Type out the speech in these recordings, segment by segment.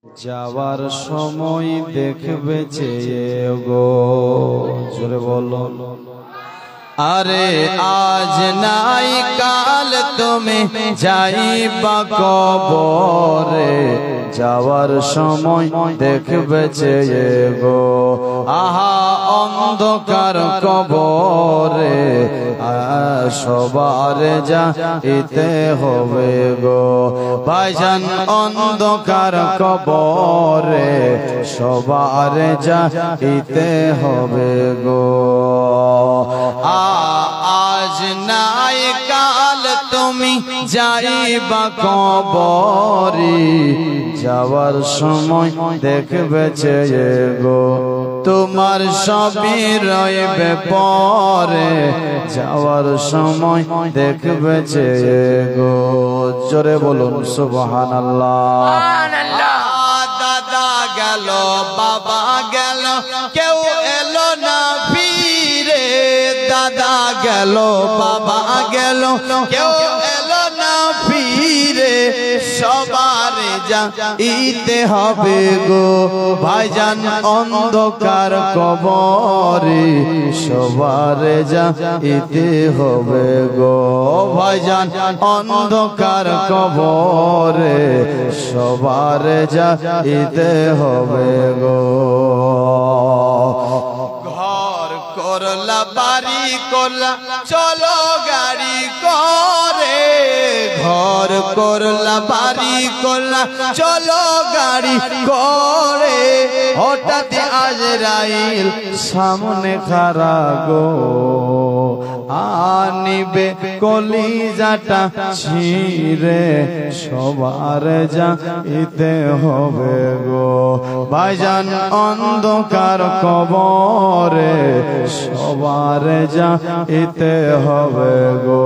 যাওয়ার সময় দেখবে চেয়ে গো, জোরে বলো। আরে আজ নাই কাল তুমি যাইবা কবরে, যাওয়ার সময় দেখবে চেয়ে গো। আহা অন্ধকার কবরে সবার যাইতে হবে গো। ভাইজান অন্ধকার কবরে সবার যাইতে হবে গো। আজ নাই কাল তুমি যাইবা কবরে, যাওয়ার সময় দেখবে চেয়ে গো। তোমার সবই রইবে পরে, যাওয়ার সময় দেখবে চেয়ে গো। জোরে বলুন সুবহানাল্লাহ। দাদা গেল বাবা গেল কেউ এলো না ফিরে, দাদা গেল বাবা গেল কেউ এলো না ফিরে, সবার যাইতে হবে গো। ভাইজান অন্ধকার কবরে সবার যাইতে হবে গো। ভাইজান অন্ধকার কবরে সবার যাইতে হবে গো। ঘর করলা বাড়ি করলা চলো গাড়ি করে, ঘর করলা বাড়ি করলা চলো গাড়ি করে, হঠাৎ আজরাইল সামনে খাড়া গো। আনিবে কলিজাটা ছিঁড়ে সবার যাইতে হবে গো। ভাইজান অন্ধকার কবরে সবার যাইতে হবে গো।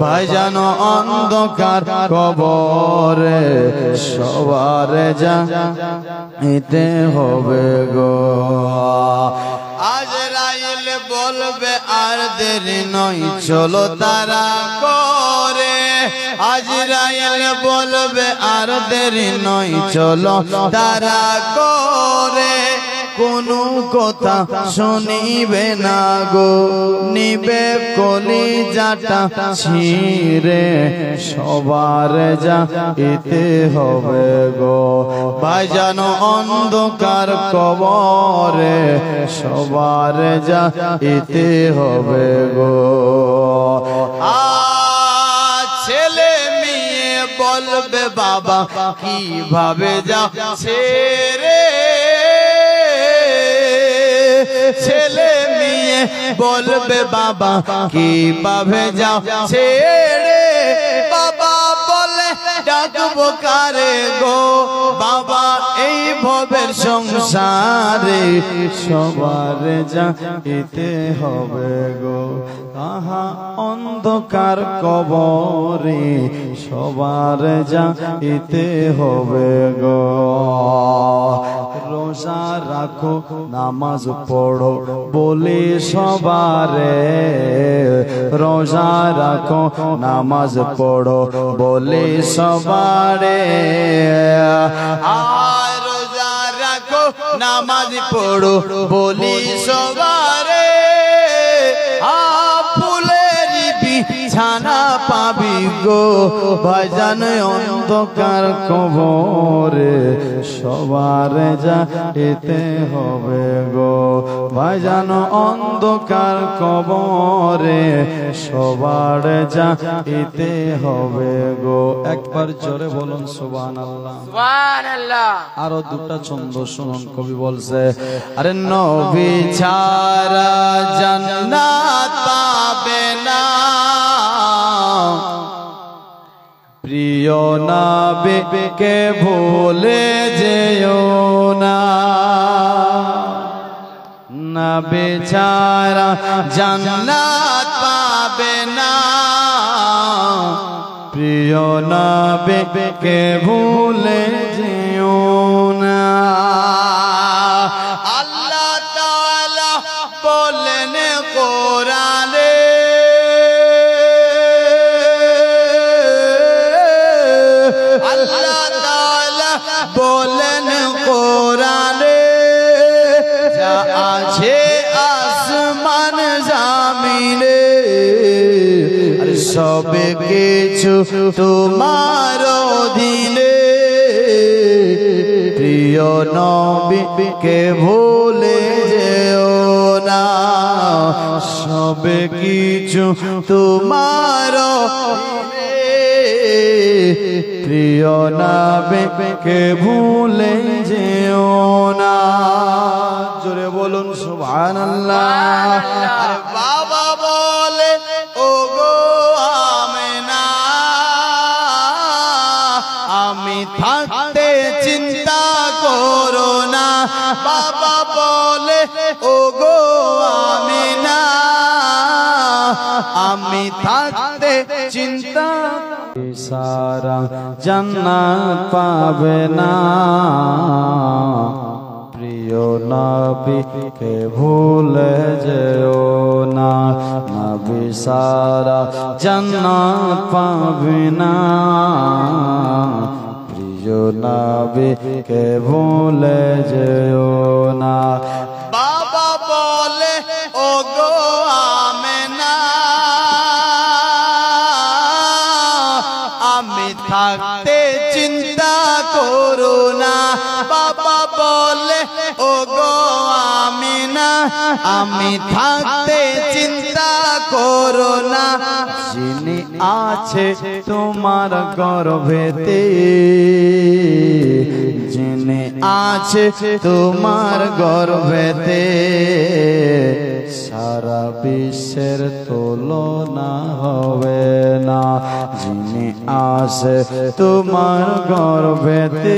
ভাইজান অন্ধকার কবরে সবার যাইতে হবে গো। আজরাইল বলবে আর দেরি নয় চলো তারা করে, আজরাইল বলবে আর দেরি নয় চলো তারা করে, কোনো কথা শুনিবে না গো। নিবে কলিজাটা ছিঁড়ে সবার যাইতে হবে গো। ভাইজান অন্ধকার কবরে সবার যাইতে হবে গো। ছেলে মেয়ে বলবে বাবা কিভাবে যাচ্ছে রে, ছেলে মেয়ে বলবে বাবা কিভাবে যাচ্ছে রে, বাবা বলে ডাকবো কারে গো। বাবা এই ভবের সংসারে সবার যাইতে হবে গো। আহা অন্ধকার কবরে সবার যাইতে হবে গো। রোজা রাখো নামাজ পড়ো বলে সবারে, রোজা রাখো নামাজ পড়ো বলে সবারে। আর রোজা রাখো নামাজ পড়ো বলি সবারে, ছানা পাবি গো। ভাইজান অন্ধকার কবরে সবার যাইতে হবে গো। ভাইজান অন্ধকার কবরে সবার যাইতে হবে গো। একবার জোরে বলুন সুবহানাল্লাহ সুবহানাল্লাহ। আরো দুটা ছন্দ শুনুন, কবি বলছে আরে নবী ছাড়া জান্নাত পাবে না, প্রিয় নবীকে ভুলে যেও না, নবী ছাড়া জান্নাত পাবে না, প্রিয় নবীকে ভুলে যেও না। আল্লাহ তাআলা বলেন কোরআনে, আল্লাহ তাআলা বলেন আছে আসমান জামিনে আর সব কিছু তোমার অধীনে প্রিয় নবীকে ভুলে যেও না সব কিছু তোমার প্রিয় নবীকে ভুলে যেও না জোরে বলুন সুবহানাল্লাহ আরে বাবা বলে ওগো আমেনা আমি থাকতে চিন্তা করো না বাবা বলে ওগো আমেনা আমি থাকতে চিন্তা সারা জান্নাত পাবে না প্রিয় নবীকে ভুলে যেও না নবী সারা জান্নাত পাবে না প্রিয় নবীকে ভুলে যেও না বাবা বলে ওগো আমেনা আমি থাকতে চিন্তা করো না বাবা বলে ওগো আমিনা আমি থাকতে চিন্তা করো না যিনি আছে তোমার গর্ভেতে যিনি আছে তোমার গর্ভেতে সারা বিশ্বের তুলনা হবে না যিনি আছে তোমার গর্ভেতে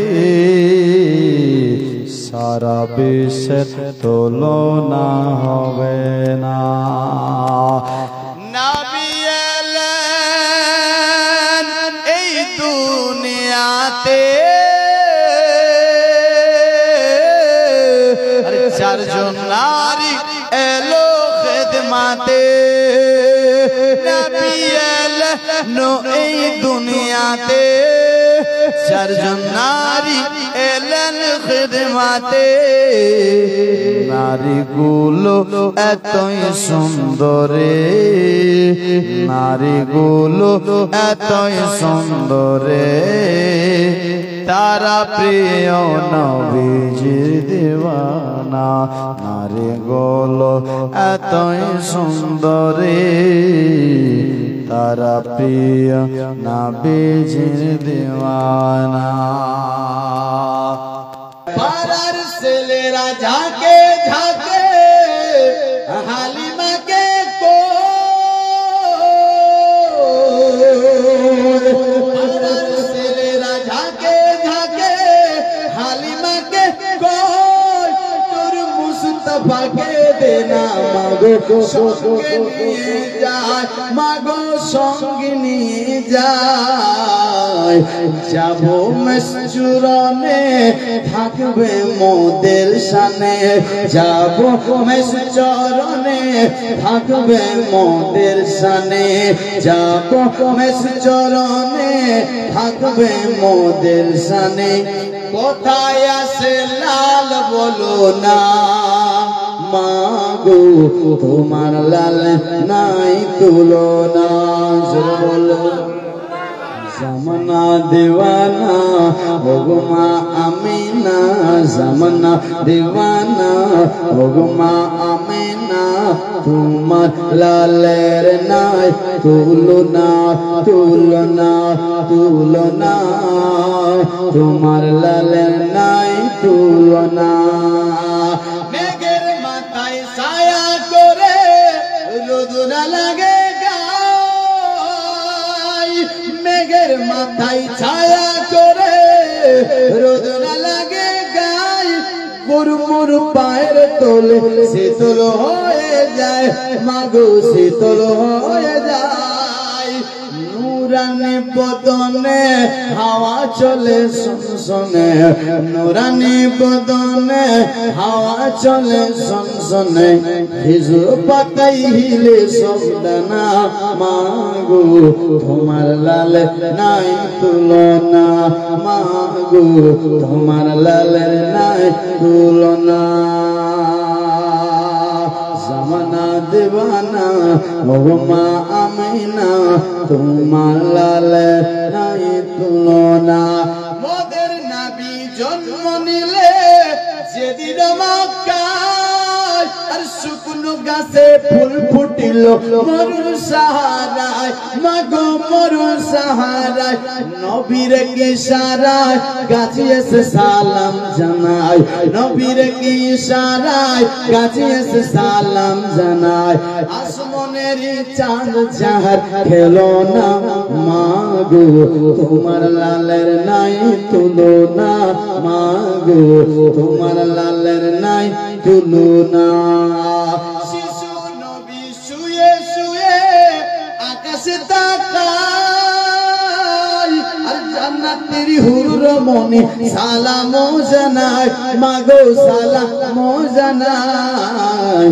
সারা বিশ্বের তুলনা হবে না নবী এলেন এই দুনিয়াতে চারজন নারী এলো খেদমাতে নবী এলেন এই দুনিয়াতে চারজন নারী এলেন খেদমাতে নারীগুলো এতই সুন্দরে নারীগুলো এতই সুন্দরে তারা প্রিয় নবীজির দিওয়ানা নারীগুলো এতই সুন্দরে তারা প্রিয় নবীজির দিওয়ানা পাড়ার ছেলেরা ঝাঁকে ঝাঁকে হালিমাকে পাড়ার ছেলেরা ঝাঁকে ঝাঁকে হালিমাকে তোর মুস্তাফাকে দেনা মাগো সঙ্গে নিয়ে যায় মাগো সঙ্গে নিয়ে যায় যাবো মেসচুরনে থাকবে মোদের সানে যাবো মেসচরনে থাকবে মোদের সানে যাবো মেসচরনে থাকবে মোদের সানে কোথায় আছে লাল বলো না মাগো তোমার লাল নাই তুলনা বলো জামানা দিওয়ানা ওগমা আমিনা জামানা দিওয়ানা ওগমা আমিনা তোমার লালের নাই তুলনা তুলনা তুলনা তোমার লালের নাই তুলনা মেঘের মাথায় ছায়া করে রোদ না লাগে মেঘের মাথায় ছায়া করে রোদ না লাগে গায় মুরমুর পায়ের তোলে শীতল হয়ে যায় মাগো শীতল হয়ে যায় নুরানি বদনে হাওয়া চলে সনসনে নুরানি বদনে হাওয়া চলে সনসনে হিজু পাতাই হিলে সবদানা মাগো তোমার লাল নাই তুলনা মাগো তোমার লাল নাই তুলনা দেবানা ও মা আমিনা তোমার লালের নাই তুলনা মোদের নবী জন্ম নিলে যেদিন মক্কায় আর শুকনো গাছে ফুল ফুটিল মরু সাহারায় মাগো মরু সাহারায় নবীর ইশারায় গাছে এসে সালাম জানায় নবীর ইশারায় গাছে এসে সালাম জানায় আসমানের চাঁদ চাঁদ খেলো না মাগো তোমার লালের নাই তুলনা মাগো তোমার লালের নাই তুলনা শিশু নবী শুয়ে শুয়ে আকাশে তাকায় আর জান্নাতের হুর মনে সালাম জানায় মাগো সালাম জানায়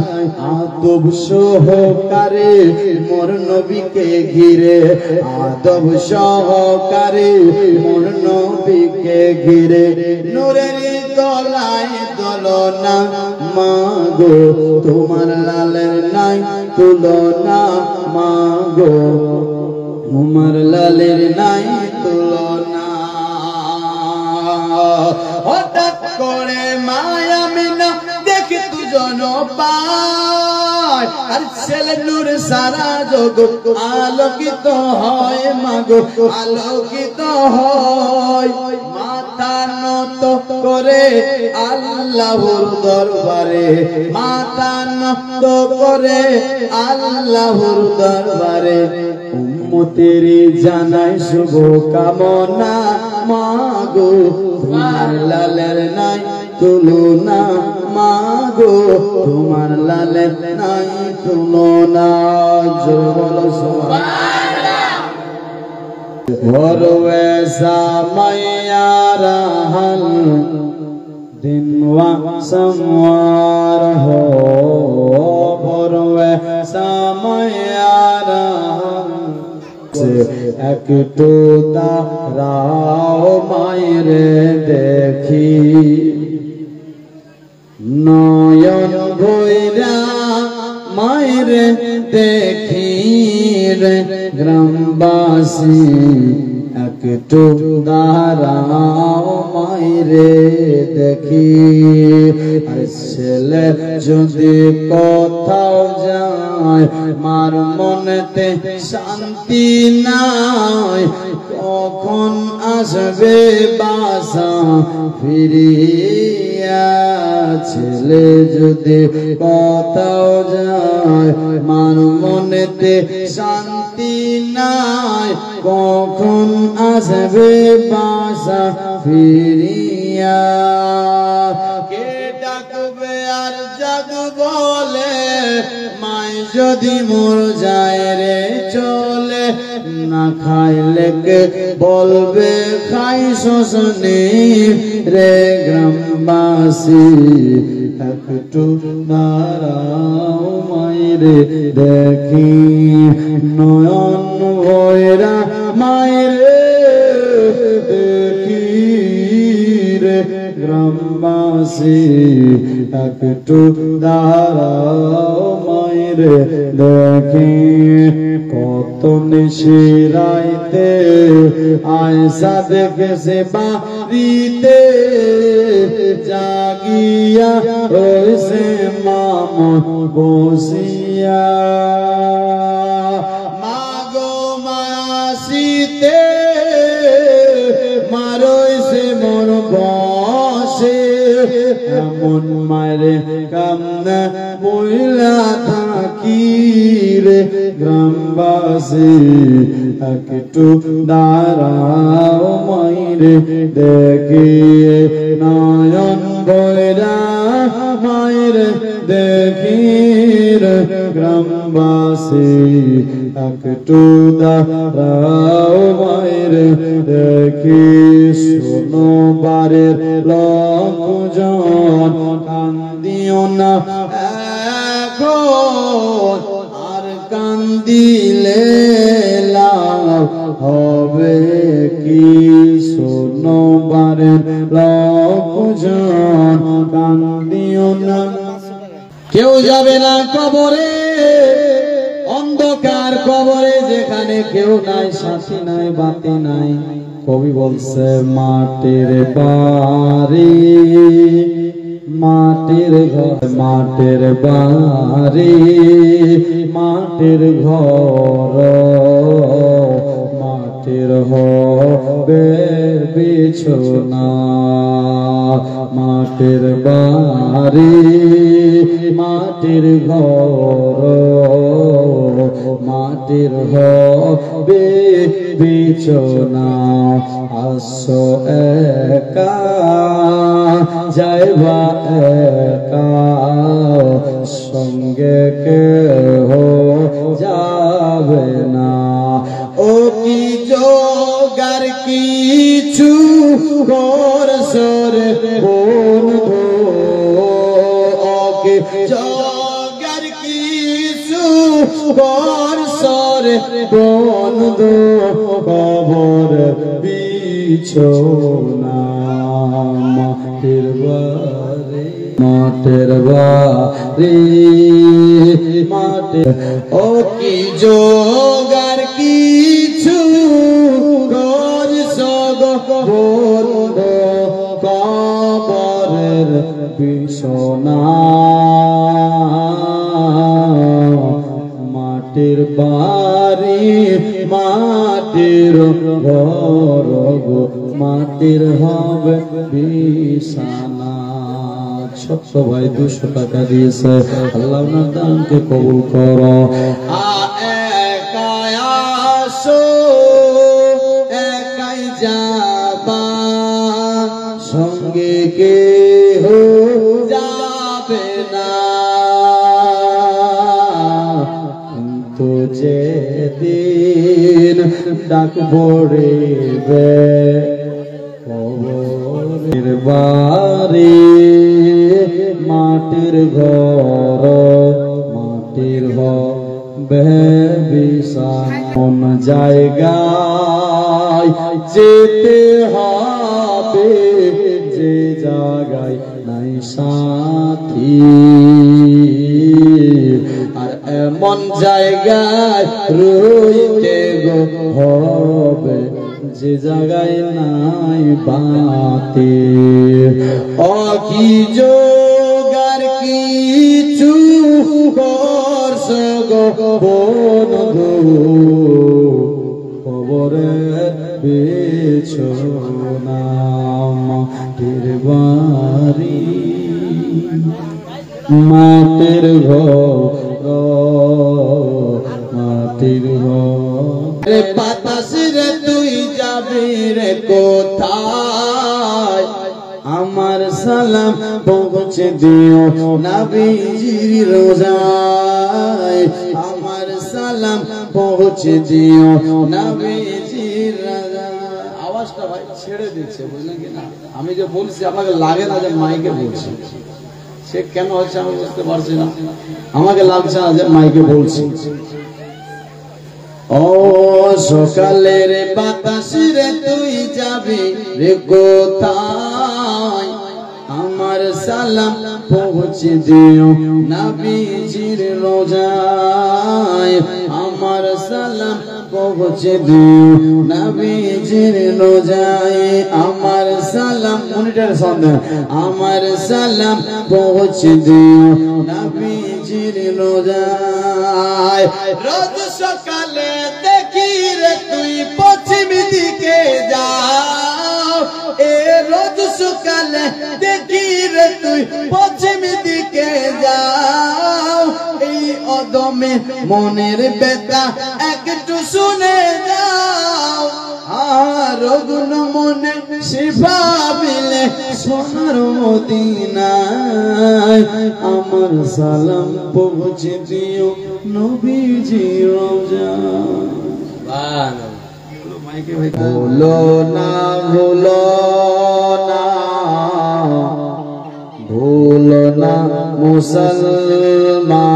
আদব সহকারে মোর নবীকে ঘিরে আদব সহকারে মোর নবীকে ঘিরে নূরের দলায় দলনা মাগো তোমার লালের নাই তুলনা মাগো তোমার লালের নাই তুলনা হঠাৎ করে মায়া মিনা দেখে দুজন পায় আর ছেলে নূর সারা জগৎ আলোকিত হয় মাগো আলোকিত হয় মাথা নত করে আল্লাহর দরবারে মাথা নত করে আল্লাহর দরবারে উম্মতের জানাই শুভ কামনা মাগো তোমার লালের নাই তুলনা মাগো তোমার লালের নাই তুলনা জোরে বলো সুবহানাল্লাহ বড় ऐसा मैयारा हल दिन व संवार हो बड़ ऐसा मैयारा একটু দাঁড়াও মায়েরে দেখি নয়ন ভৈরা মায়েরে দেখি রে গ্রামবাসী একটু দাঁড়াও মায়েরে দেখি ছেলে যদি কোথাও যায় মার মনেতে শান্তি নাই কখন আসবে বাসা ফিরিয়া ছেলে যদি কোথাও যায় মার মনেতে শান্তি নাই কখন আসবে বাসা ফিরিয়া কে ডাকবে আর জাগ বলে মাই যদি মোর যায় রে চলে না খাইলে কে বলবে খাই শোষণে রে গ্রামবাসী একটু দাঁড়াও মায়েরে দেখি নয়ন ভৈরা মায়েরে দেখি রে গ্রামবাসী একটু দাঁড়াও মায়েরে দেখি কত নিশিরাইতে আয়সা দেখেছে বাড়িতে জাগিয়া রয়েছে মামন বসিয়া মাগো মাসিতে মারইছে মন বসে এমন মারে কামনা বইলা থাকি রে গ্রামবাসী একটু দাঁড়াও মাইরে দেখি নয়ন ভৈরা মাইরে দেখি রে গ্রামবাসী একটু দাঁড়াও মাইরে দেখি শোনো বারের লোকজন কান্দিও না এখন আর কান্দিলে লাভ হবে কি শোনো বারের লোকজন কান্দিও না কেউ যাবে না কবরে অন্ধকার কবরে যেখানে কেউ নাই, সাথী নাই, বাতি নাই, কবি বলছে মাটির বাড়ি, মাটির ঘর, মাটির বাড়ি, মাটির ঘর, মাটির হবে বিছানা, মাটির বাড়ি, মাটির ঘর, মাটির হবে বিছানা। আসো একা যাইবা একা, সঙ্গে কেহ যাবে না। ও কি জোগার কিছু করছরে বন্ধু, ও কি জোগার কিছু করছরে বন্ধু, কবর বিছানা মাটির বাড়ি, মাটির বাড়ি, মাটির। ও কি জোগার কিছু করছ বন্ধু, কবরের বিছানা মাটির বাড়ি, মাটির ঘর, মাটির হবে বিছানা। ছোট্ট ভাই 200 টাকা দিয়েছে, আল্লাহ আপনার দানকে কবুল করো। একাই আসো একাই যাবা, সঙ্গে কেহ যাবে না, কিন্তু যেদিন ডাক পড়িবে কবরের বাড়ি, মাটির ঘর, মাটির হবে বিছানা। কোন জায়গায় যেতে হবে, যে জায়গায় নাই সাথী, আর এমন জায়গায় রইতে হবে যে জায়গায় নাই বাতি। ও কি জোগার কিছু করছ বন্ধু, কবরে বিছানা মাটির বাড়ি, মাটির ঘর, মাটির ঘর। বাতাস রে তুই যাবি রে কোথায়, আমার সালাম পৌঁছে দিও নবীজির রোজায়, আমার সালাম পৌঁছে দিও নবীজির রোজায়। আওয়াজটা ভাই ছেড়ে দিচ্ছে, বুঝলেন কি না? আমি যে বলছি আমাকে লাগে না যে মাইকে বলছি, সে কেন হচ্ছে আমি বুঝতে পারছি না, আমাকে লাগছে না যে মাইকে বলছি। ও সকালের বাতাস রে তুই যাবি রে কোথায়, আমার সালাম পৌঁছে দিও নবীজির রোজায়, আমার সালাম পৌঁছে দিও নবীজির রোজায়, আমার সালাম মনিটর সন্দেহ, আমার সালাম পৌঁছে দিও নবীজির রোজায়। রোজ সকালে দেখি রে তুই পশ্চিম দিকে যাও, এ রোজ সকালে দেখি রে তুই পশ্চিম দিকে যাও, এই অদমে মনের ব্যথা একটু শুনে যাও, আর গুণ মনে শিফাবিলে সোনার মদিনায়, আমার সালাম পৌঁছে দিও নবীজির রোজায়। ভুলো না ভুলো না ভুলো না মুসলমান,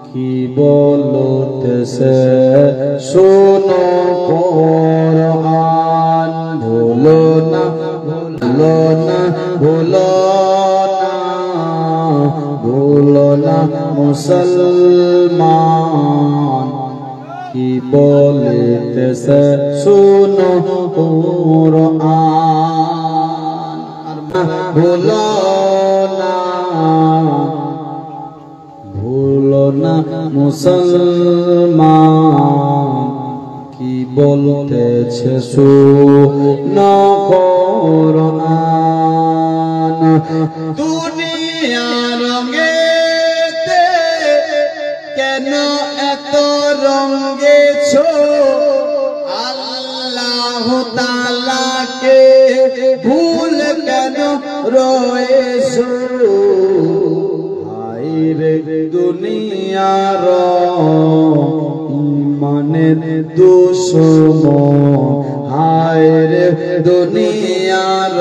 কি বলতেছে শোনো কোরআন। ভুলো না ভুলো না ভুলো না ভুলো না মুসলমান কি বলিতেছে শুনো কুরআন ভুলো না মুসলমান কি বলতেছে শুনো কুরআন দুনিয়ার রঙেতে কেন এত রঙেছো আল্লাহ তাআলাকে ভুল কেন রয়েছো হায়রে দুনিয়ার ইমানের দুশমন হায়রে দুনিয়ার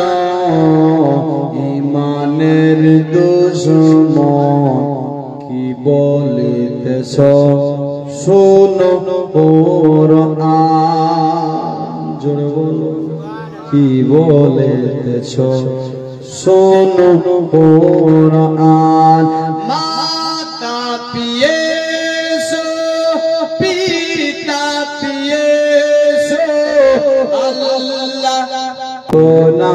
ইমানের দুশমন কি বলিতেছ শোনো কুরআন জোরে বলো কি বলিতেছ শোনো কুরআন মাতা পিয়েছো পিতা পিয়েছো আল্লাহ না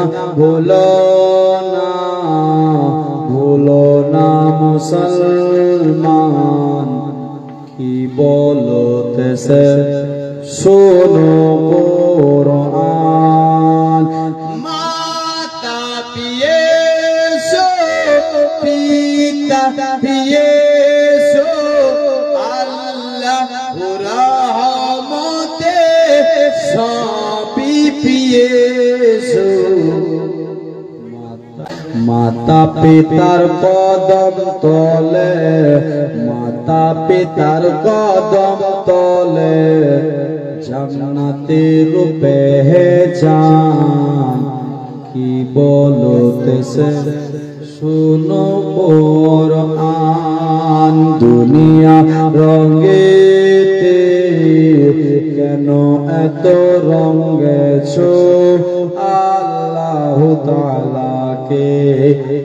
ভুলো না মুসলমান কি বলতেছে শোনো কুরআন মাতা পিয়েছো পিতা পিয়েছো আল্লাহর রহমতে সবই পিয়েছো মাতা পিতার কদম তলে মাতা পিতার কদম তলে জান্নাতে রূপে জান কি বলতেছে শুনো কুরআন দুনিয়া রঙেতে কেন এত রঙেছো আল্লাহ তাআলাকে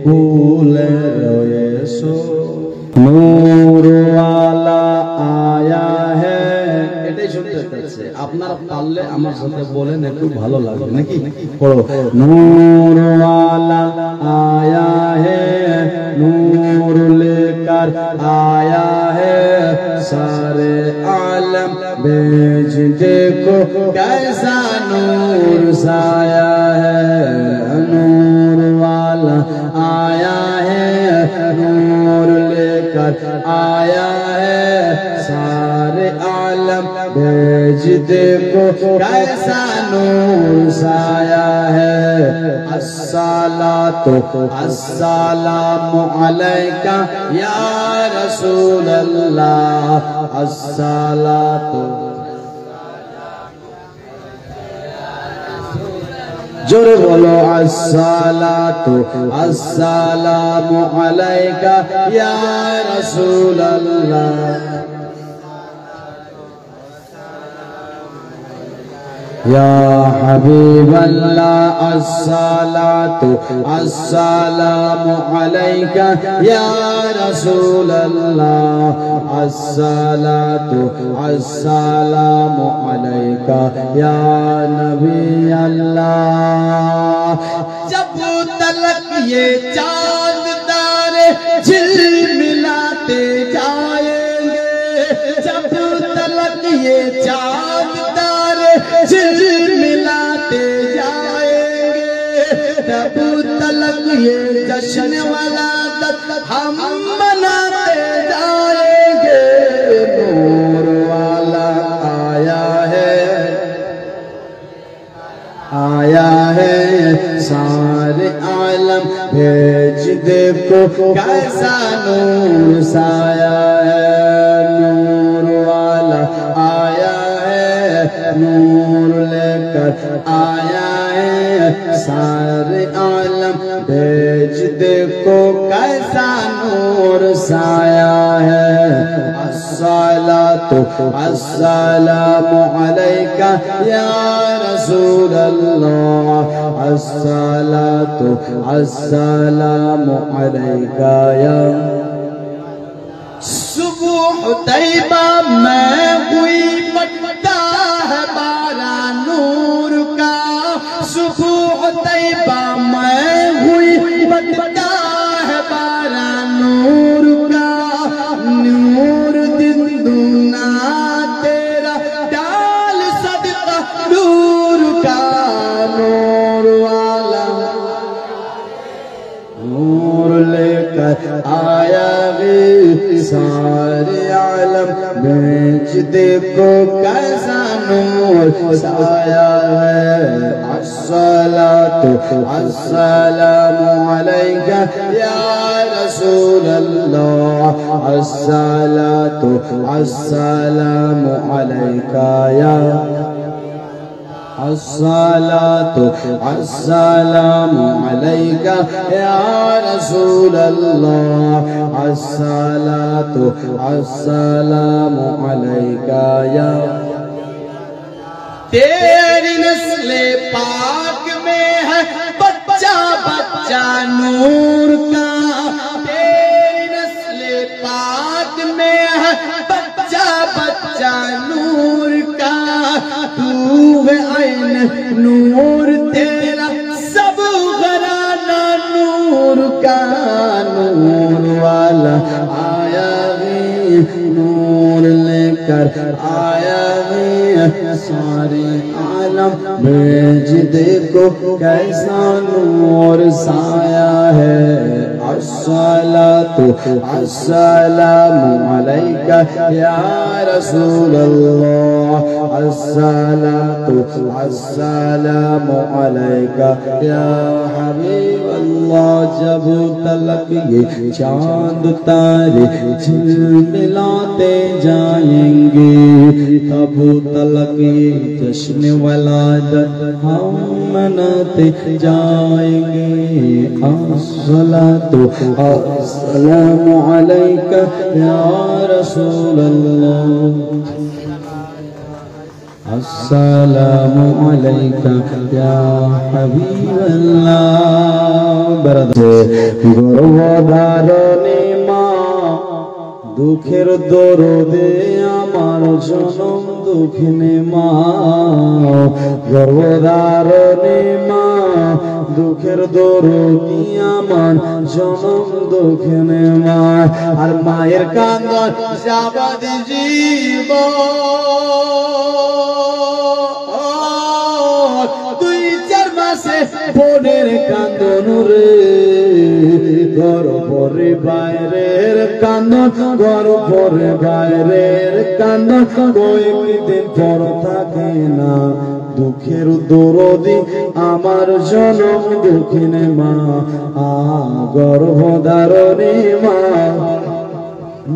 ভুলে রয়েছো নূর ওয়ালা আয়া হ্যায় এটাই শুনতে চাইছে আপনারা পারলে আমার সাথে বলেন একটু ভালো লাগবে নাকি পড়ো নূর ওয়ালা आया है नूर लेकर आया है सारे आलम भेज देखो कैसा नूर साया है नूर वाला आया है नूर लेकर आया है सारे आलम भेज देखो कैसा नूर साया है अस्सलातु अस्सलामु अलैका या रसूल अल्लाह अस्सलातु जोरे बोलो अस्सलातु अस्सलामु अलैका या रसूल अल्लाह या हबीब अल्लाह अस्सलातु अस्सलामु अलैका या रसूल अल्लाह अस्सलातु अस्सलामु अलैका या नबी अल्लाह जब तलक ये चांद तारे झिलमिलाते जाएंगे जब तलक ये चांद झिलमिलाते जाएंगे तब तलक ये जश्न वाला हम मनाते जाएंगे नूर वाला आया है सारे आलम भेज देखो कैसा नूर साया है नूर वाला आया नूर लेकर आया है सारे आलम भेज देखो कैसा नूर साया है अस्सलातु अस्सलामु अलैका या रसूल अल्लाह अस्सलातु अस्सलामु अलैका या सुबह तैयबा में हुई बटता है बारा नूर का, सुबह तैयबा में हुई बटता है बारा नूर का, नूर दिन दूना तेरा डाल सदका नूर का, नूर वाला नूर लेकर आया सारे आलम बेच देखो कैसा नूर साया है। अस्सलातु अस्सलामु अलैका या रसूल अल्लाह, अस्सलातु अस्सलामु अलैका या अस्सलातु अस्सलामु अलैका या रसूल अल्लाह, अस्सलातु अस्सलामु अलैका या। तेरी नस्ले पाक में है बच्चा बच्चा नूर का, तेरी नस्ले पाक में है बच्चा बच्चा नूर का, तू है ऐन नूर तेरा सब घराना नूर का, नूर वाला आया है नूर लेकर आया है सारे आलम भेज देखो कैसा नूर साया है। अस्सलातु अस्सलामु अलैका या रसूल अल्लाह, अस्सलातु अस्सलामु अलैका या हबीब अल्लाह। जब तलक ये चांद तारे झिलमिलाते जाएंगे, तब तलक ये जश्न वलादत हम मनाते जाएंगे। अस्सलातु अस्सलामु अलैका या रसूल अल्लाह, अस्सलामु अलैका या हबीब अल्लाह। गर्भधारिणी মা দুঃখের দরদে আমার জনম দুঃখিনী মা, গর্ভধারিণী মা দুঃখের দরদি আমার জনম দুঃখিনী মা। আর মায়ের কান্দন যাবাদি জীবন, দুই চার মাসে বোনের কান্দন রে, ঘর পরে বাইরের কান্দন, ঘর পরে বাইরের কান্দন, কয়েকদিন পর থাকে না। দুঃখের দরদি আমার জনম দুঃখিনী মা, গর্ভধারিণী মা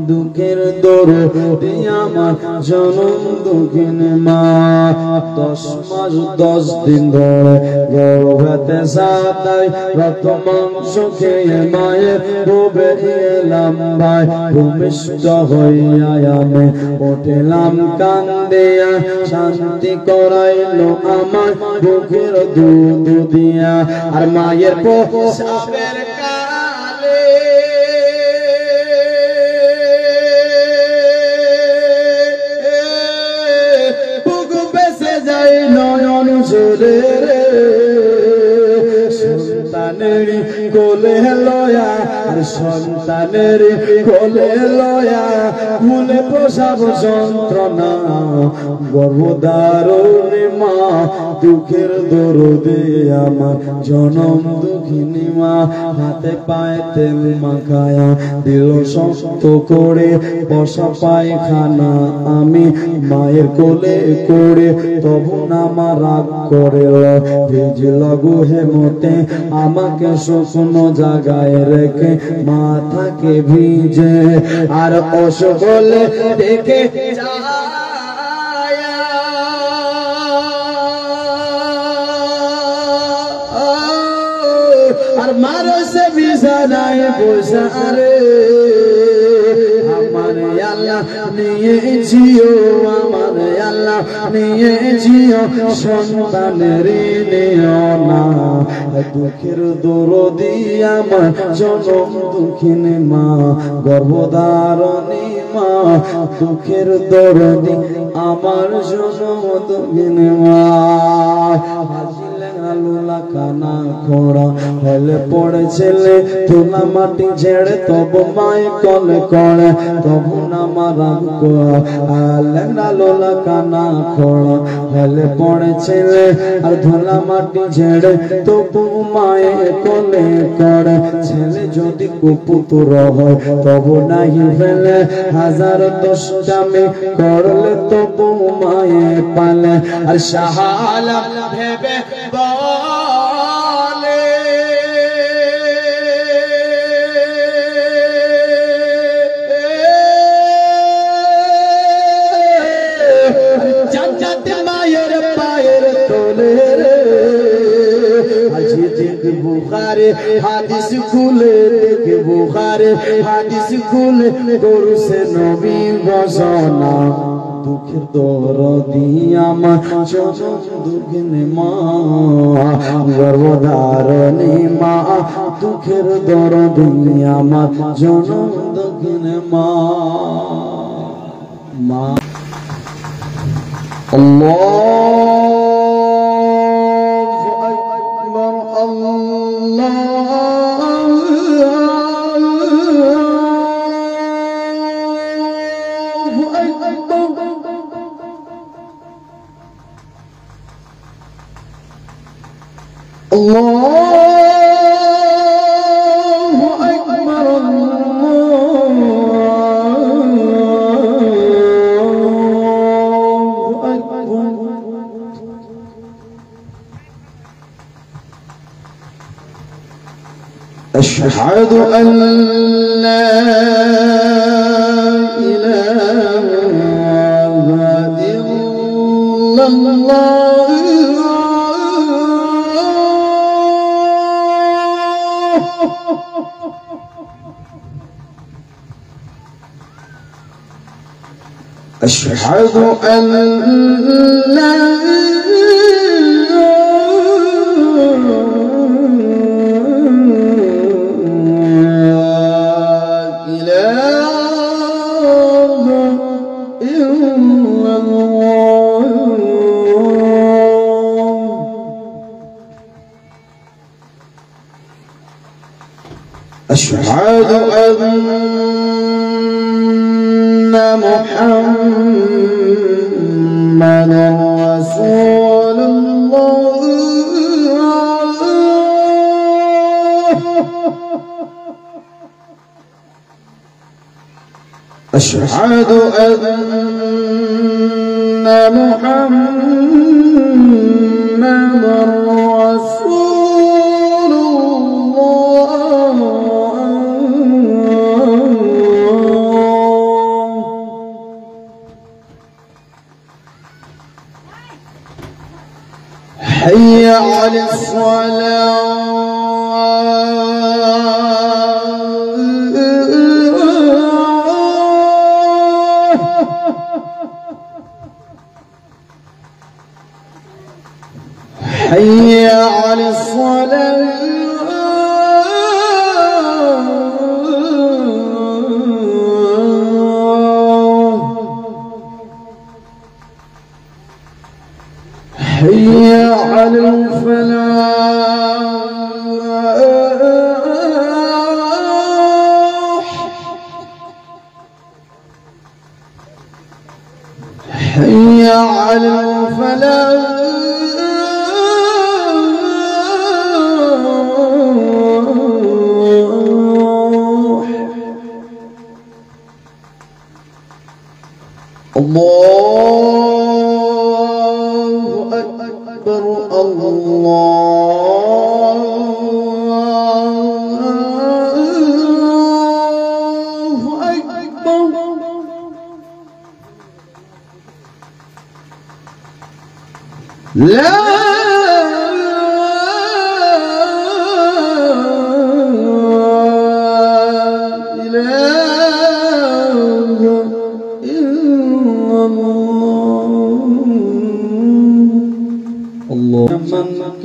দুঃখের দরদি আমার জনম দুঃখিনী মা। 10 মাস 10 দিন ধরে গর্ভেতে সাতাই রক্ত মাংস খেয়ে মায়ের বুকে এলাম ভাই, ভূমিষ্ঠ হইয়া আমি উঠিলাম কান্দিয়া, শান্তি করাইলো আমার বুকের দুধ দিয়া। আর মায়ের প্রসবের কালে নয়ন ঝরে রে, সন্তানের কোলে লয়া, সন্তানের কোলে লয়া ভুলে প্রসব যন্ত্রণা। গর্ভধারিণী মা দুঃখের দরদে আমার জনম দুঃখিনী মা, হাতে পায়ে তেল মাখায়া দিল শক্ত করে বসা পায়খানা, আমি মায়ের কোলে করে তবু না মা রাগ করে ভিজল গুহে মতে আমাকে শুকনো জায়গায় রেখে মাথাকে ভিজে। আর অসকলে দেখে আর মারো সে বিছানায় বসা রে, আমার আল্লাহ নিয়েছিও আমার আল্লাহ নিয়েছিও সন্তানের নিও না দুঃখের দরদি আমার জনম দুঃখিনী মা গর্ভধারণী মা দুঃখের দরদি আমার জনম দুঃখিনী মা আলুলা কানা খোড়া হেলে পড়ে ছেলে তোলা মাটি ঝেড়ে তবু মায়ে কলে করে তবু না মারাম আলোলা কানা খোড়া হেলে পড়ে ছেলে আর ধোলা মাটি ঝেড়ে তবু মায়ে কলে করে ছেলে যদি কুপুত্র হয় তবু নাহি ফেলে হাজার দশটামে করলে তবু মায়ে পালে আর শাহালা ভেবে বলে জান্নাতে মায়ের পায়ের তলে আজি দেখ বুখারে হাদিস খুলে দেখ বুখারে হাদিস খুলে করছে নবী ঘোষণা দুঃখের দরদি আমার জনম দুঃখিনী মা গর্ভধারণী মা দুঃখের দরদি আমার জনম দুঃখিনী মা মা আল্লাহু আকবার আল্লাহু আকবার Allahu Akbar Allahu Akbar Ashhadu an la ilaha illallah أشهد أن لا إله إلا الله أشهد أن محمد رسول الله أشهد أن محمد رسول الله حي على الصلاة حي على الصلاة حي على الفلاح حي على الفلاح الله أكبر الله أكبر لا إله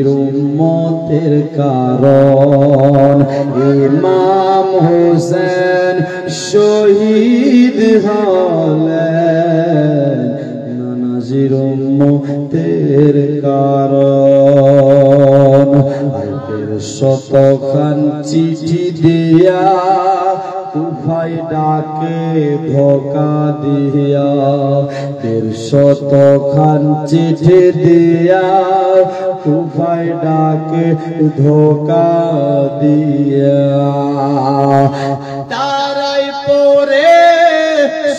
নাজির উম্মতের কারণ ইমাম হোসেন শহীদ হলেন নাজির উম্মতের কারণ আর শতখান চিঠি দিয়া কুফায় ডাকে ধোকা দিয়া শতখান চিঠি দিয়া কুফায় ডাকে ধোকা দিয়া তারাই পরে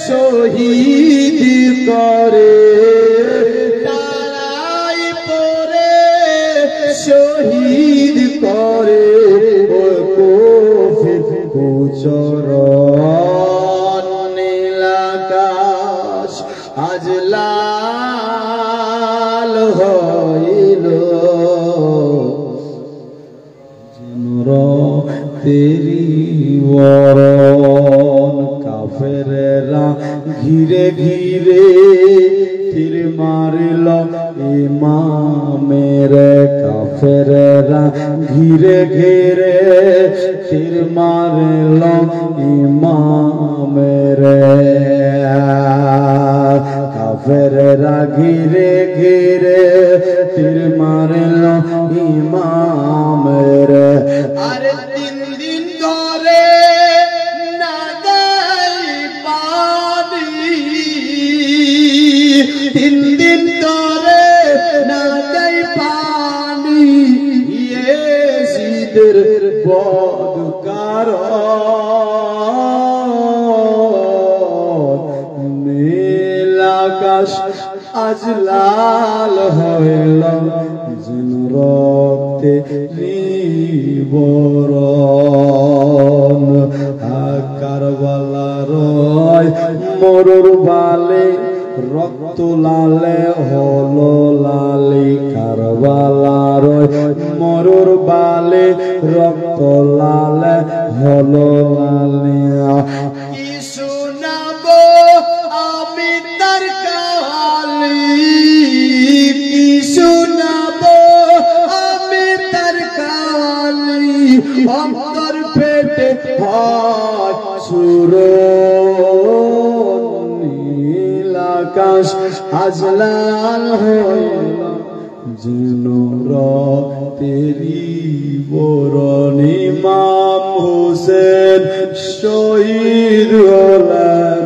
শহীদ করে তারাই পরে শহীদ করে ও কুফর কুচরণ নীলাকাশ আজ লাল হইল তেরি বরণ কাফেরেরা ঘিরে ঘিরে তীর মারিল ইমামের কাফেরেরা ঘিরে ঘিরে তীর মারিল ইমামের কাফেরেরা ঘিরে ঘিরে তীর মারিল ইমামের আরে 3 দিন ধরে না দেয় পানি 3 দিন ধরে না দেয় পানি ইয়েজিদের বদকার নীল আকাশ আজ লাল হইল যেন রক্তে বরণ কারবালার মরুর বালে রক্ত লালে হলো লালি কারবালার মরুর বালে রক্ত লালে হলো লালি কি শোনাবো আমি তার কাহানি কি শোনাবো আমি তার কাহানি অন্তর পেটে হয় সুর নীলাকাশ আজ লাল হইল যেন রক্তেরি বরণ ইমাম হোসেন শহীদ হলেন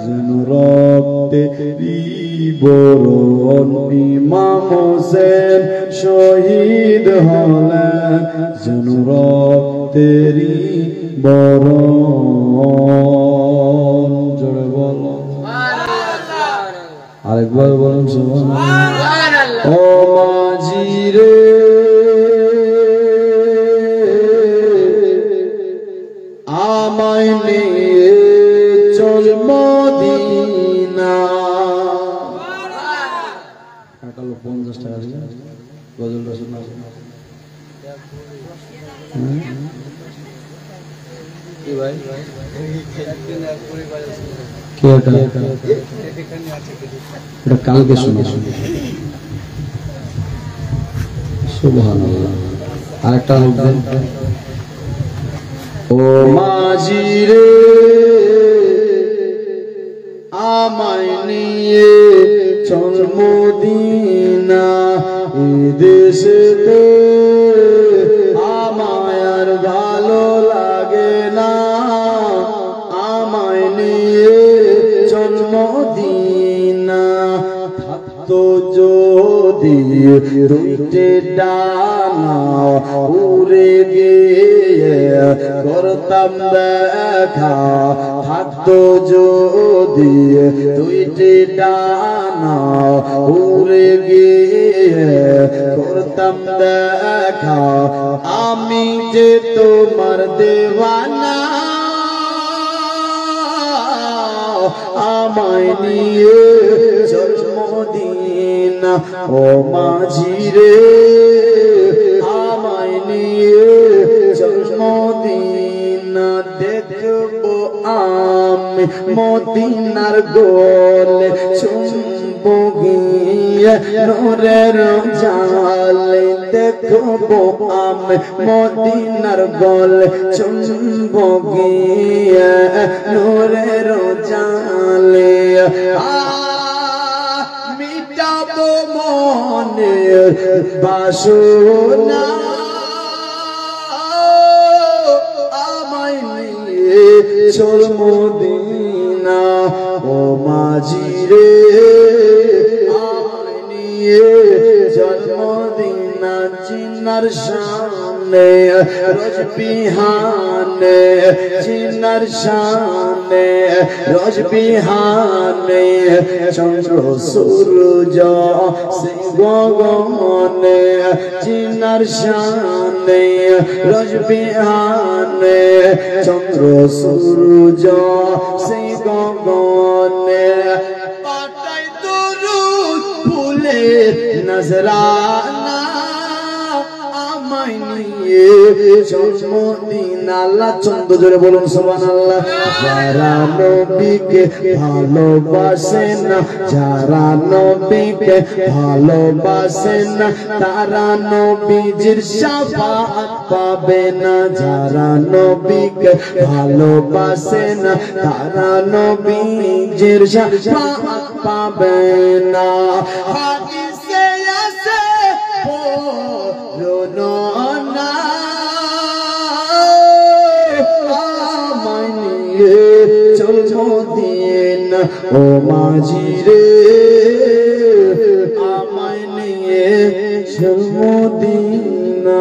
যেন রক্তেরি বরণ ইমাম হোসেন শহীদ হলেন যেন রক্তেরি বরণ জোরে বলো আরেকবার বলুন সুবহানাল্লাহ ও মাঝি রে আমায় নিয়ে চল মদিনা কাটালো 50 টাকা দিয়ে গজলটা শোনা কি ভাই কি ওটা এটা কালকে শুনে সুবহানাল্লাহ আরেকটা লিখবেন ও মাঝি রে আমায় নিয়ে চল মদিনা এই দেশেতে আমায় আর ভালো লাগে না আমায় নিয়ে চল মদিনা থাকতো যদি দুইটে ডানা উড়ে গিয়ে করতাম দেখা থাকতো যদি দুইটে ডানা উড়ে গিয়ে করতাম দেখা আমি যে তোমার দেওয়ানা আমায় নিয়ে চল মদিনা ও মাঝি রে আমায় নিয়ে চল মদিনা দেখবো আমি মদিনার গোলে চুম্বো গিয়ে নূরের জালে দেখবো আমি মদিনার গলে চুম্বো গিয়ে নূরের জালে মিটাবো মনের বাসনা আমায় নিয়ে চল মদিনা ও মাঝি রে আমায় নিয়ে চল মদিনা জিনার সামনে রোজ বিহানে জিনার সামনে রোজ বিহানে চন্দ্র সূর্য সে গগনে জিনার সামনে রোজ বিহানে চন্দ্র সূর্য সে গগনে পাঠাই দরুদ ফুলে নজরানা আমায় নিয়ে জন্মদিন আল্লাহ চন্দ্র জোরে বলুন সুবহানাল্লাহ যারা নবীকে ভালোবাসে না যারা নবীকে ভালোবাসে না তারা নবীজির শাফাআত পাবে না যারা নবীকে ভালোবাসে না তারা নবীজির শাফাআত পাবে না হাদিসে আছে রোনা আমায় নিয়ে চল মদিনা ও মাঝি রে আমায় নিয়ে চল মদিনা।